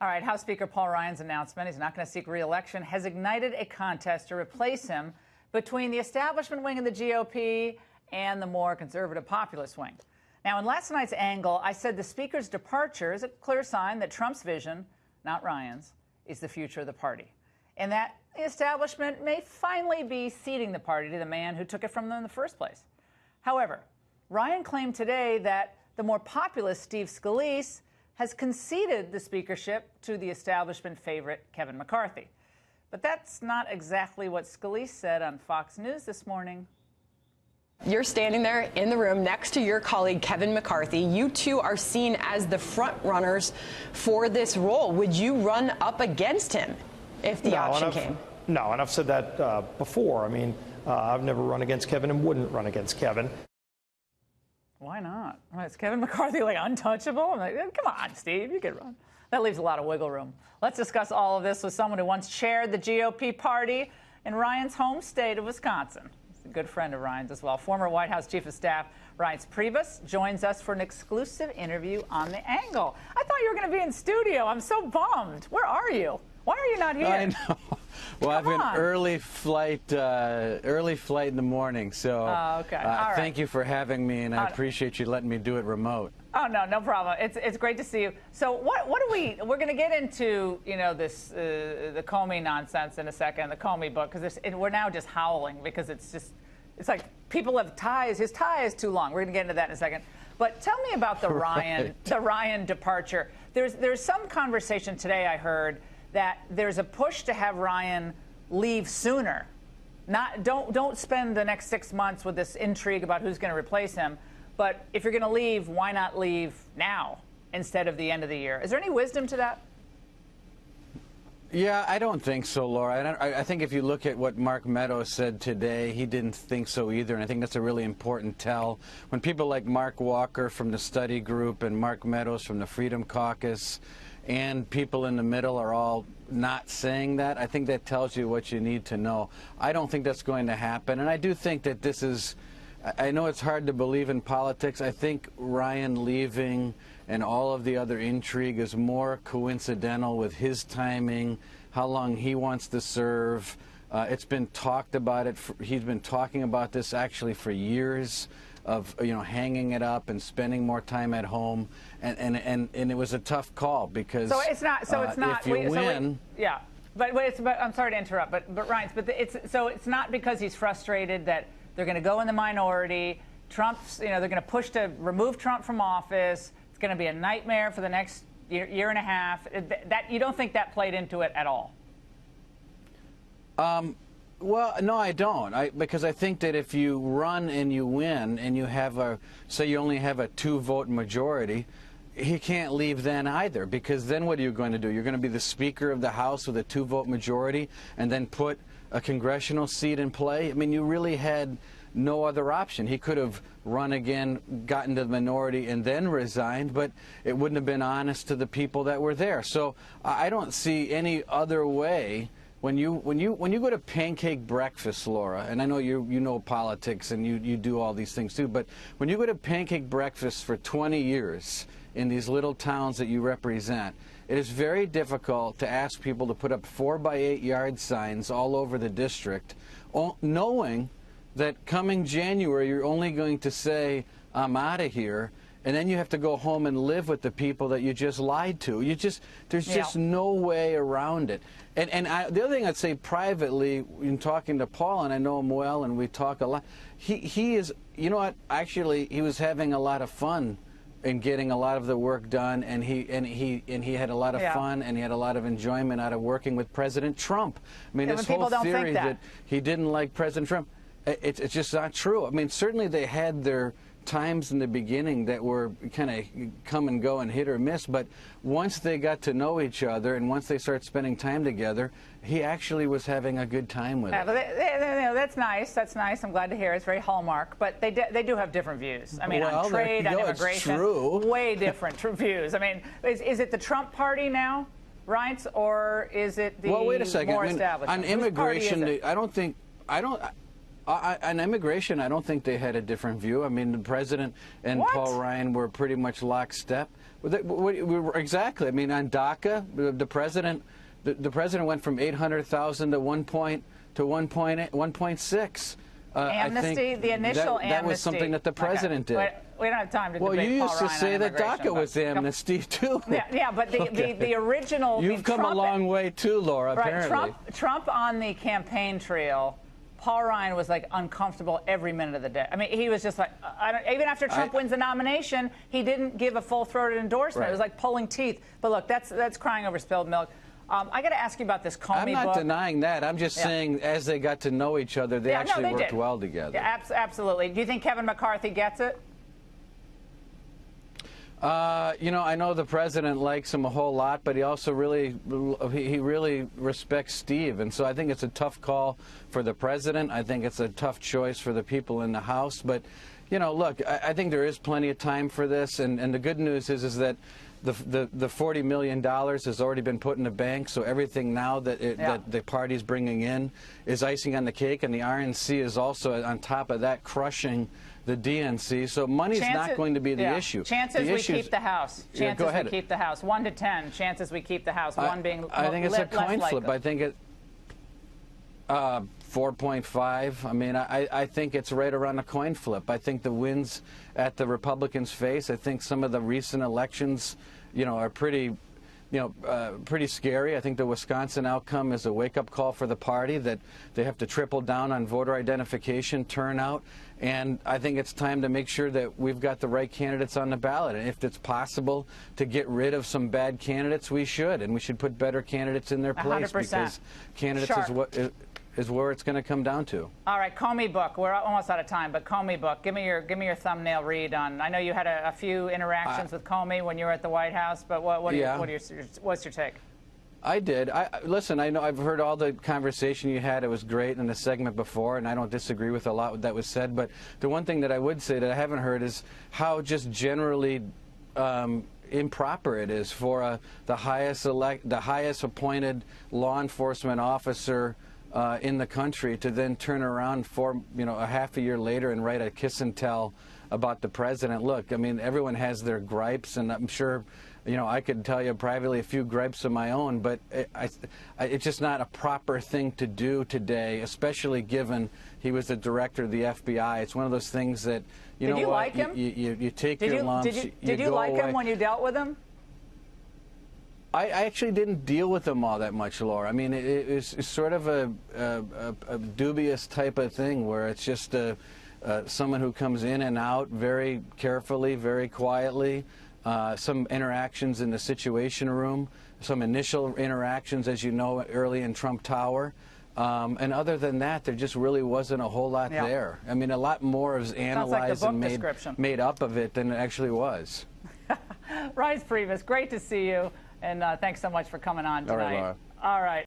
All right, House Speaker Paul Ryan's announcement, he's not going to seek re-election, has ignited a contest to replace him between the establishment wing of the GOP and the more conservative populist wing. Now, in last night's Angle, I said the Speaker's departure is a clear sign that Trump's vision, not Ryan's, is the future of the party, and that the establishment may finally be ceding the party to the man who took it from them in the first place. However, Ryan claimed today that the more populist Steve Scalise has conceded the speakership to the establishment favorite Kevin McCarthy. But that's not exactly what Scalise said on Fox News this morning. You're standing there in the room next to your colleague Kevin McCarthy. You two are seen as the front runners for this role. Would you run up against him if the option came? No, and I've said that before. I mean, I've never run against Kevin and wouldn't run against Kevin. Why not? Is Kevin McCarthy like untouchable? I'm like, come on, Steve, you could run. That leaves a lot of wiggle room. Let's discuss all of this with someone who once chaired the GOP party in Ryan's home state of Wisconsin. He's a good friend of Ryan's as well. Former White House Chief of Staff Reince Priebus joins us for an exclusive interview on The Angle. I thought you were going to be in studio. I'm so bummed. Where are you? Why are you not here? I know. Well, I have an early flight in the morning, so thank you for having me, and I appreciate you letting me do it remote. Oh, no problem. It's great to see you. So what do we're going to get into, this the COMEY nonsense in a second, the COMEY book, because we're now just howling because it's like people have ties. His tie is too long. We're going to get into that in a second. But tell me about the Ryan departure. There's some conversation today I heard that there's a push to have Ryan leave sooner. Don't spend the next 6 months with this intrigue about who's going to replace him. But if you're going to leave, why not leave now instead of the end of the year? Is there any wisdom to that? Yeah, I don't think so, Laura. I think if you look at what Mark Meadows said today, he didn't think so either, and I think that's a really important tell. When people like Mark Walker from the study group and Mark Meadows from the Freedom Caucus and people in the middle are all not saying that, I think that tells you what you need to know. I don't think that's going to happen, and I do think that this is, I know it's hard to believe in politics. I think Ryan leaving and all of the other intrigue is more coincidental with his timing, how long he wants to serve. It's been talked about he's been talking about this actually for years, of hanging it up and spending more time at home, and it was a tough call because it's not if you win. Yeah, but I'm sorry to interrupt, but Reince, it's not because he's frustrated that they're going to go in the minority. Trump's, they're going to push to remove Trump from office. It's going to be a nightmare for the next year and a half. That you don't think that played into it at all? Well, no, I don't. Because I think that if you run and you win and you have say you only have a 2-vote majority, he can't leave then either, because then what are you going to do? You're going to be the Speaker of the House with a 2-vote majority and then put a congressional seat in play? I mean, you really had no other option. He could have run again, gotten to the minority, and then resigned, but it wouldn't have been honest to the people that were there. So I don't see any other way. When you go to pancake breakfast, Laura, and I know you know politics and you do all these things too, but when you go to pancake breakfast for 20 years in these little towns that you represent, it is very difficult to ask people to put up 4x8 yard signs all over the district, knowing that coming January you're only going to say, I'm out of here, and then you have to go home and live with the people that you just lied to. There's just no way around it. And the other thing I'd say privately, in talking to Paul, and I know him well, and we talk a lot, he is, you know what, actually, he was having a lot of fun in getting a lot of the work done, and he had a lot of fun, and he had a lot of enjoyment out of working with President Trump. I mean, this whole theory that he didn't like President Trump, it's just not true. I mean, certainly they had their times in the beginning that were kind of come and go and hit or miss, but once they got to know each other and once they started spending time together, he actually was having a good time with it. That's nice. That's nice. I'm glad to hear. It's very Hallmark, but they do have different views. I mean, on trade, on immigration, way different views. I mean, is it the Trump party now, Reince, or is it the wait a second. more established? On immigration, on immigration, I don't think they had a different view. I mean, the president and Paul Ryan were pretty much lockstep. Exactly. I mean, on DACA, the president went from 800,000 to 1.6. Amnesty, the initial amnesty. That was something that the president did. We don't have time to debate Well, you used Paul to Ryan say on that immigration, DACA was amnesty, too. Yeah, but the original... You've come a long way, too, Laura, apparently. Right, Trump on the campaign trail, Paul Ryan was, like, uncomfortable every minute of the day. I mean, he was just like, even after Trump wins the nomination, he didn't give a full-throated endorsement. Right. It was like pulling teeth. But look, that's crying over spilled milk. I got to ask you about this COMEY book. I'm not denying that. I'm just saying, as they got to know each other, they actually worked well together. Yeah, absolutely. Do you think Kevin McCarthy gets it? You know, I know the president likes him a whole lot, but he also really respects Steve, and so I think it's a tough call for the president. I think it's a tough choice for the people in the House. But, you know, look, I think there is plenty of time for this, and the good news is that the $40 million has already been put in the bank, so everything now that the party's bringing in is icing on the cake, and the RNC is also on top of that crushing the DNC. So money's not going to be the issue. Chances we keep the House. Chances we keep the House. 1 to 10. Chances we keep the House. 1 being I think it's a coin flip. Likely. I think it 4.5. I mean, I think it's right around a coin flip. I think the wins at the Republicans' face. I think some of the recent elections, you know, are pretty scary. I think the Wisconsin outcome is a wake-up call for the party that they have to triple down on voter identification turnout. And I think it's time to make sure that we've got the right candidates on the ballot. And if it's possible to get rid of some bad candidates, we should. And we should put better candidates in their place 100%. because candidates is where it's going to come down to. All right, COMEY book. We're almost out of time, but COMEY book. Give me your thumbnail read on. I know you had a few interactions with COMEY when you were at the White House, but what's your take? I did. Listen, I know I've heard all the conversation you had. It was great in the segment before, and I don't disagree with a lot that was said. But the one thing that I would say that I haven't heard is how just generally improper it is for the highest appointed law enforcement officer in the country to then turn around a half a year later and write a kiss and tell about the president. Look, I mean, everyone has their gripes, and I'm sure, you know, I could tell you privately a few gripes of my own, but it's just not a proper thing to do today, especially given he was the director of the FBI. It's one of those things that, you know what, you take your lumps. Did you like him when you dealt with him? I actually didn't deal with them all that much, Laura. I mean, it's sort of a dubious type of thing where it's just someone who comes in and out very carefully, very quietly. Some interactions in the Situation Room, some initial interactions, as you know, early in Trump Tower. And other than that, there just really wasn't a whole lot there. I mean, a lot more is analyzed and made up of it than it actually was. Reince Priebus, great to see you. And thanks so much for coming on tonight. All right, Laura. All right.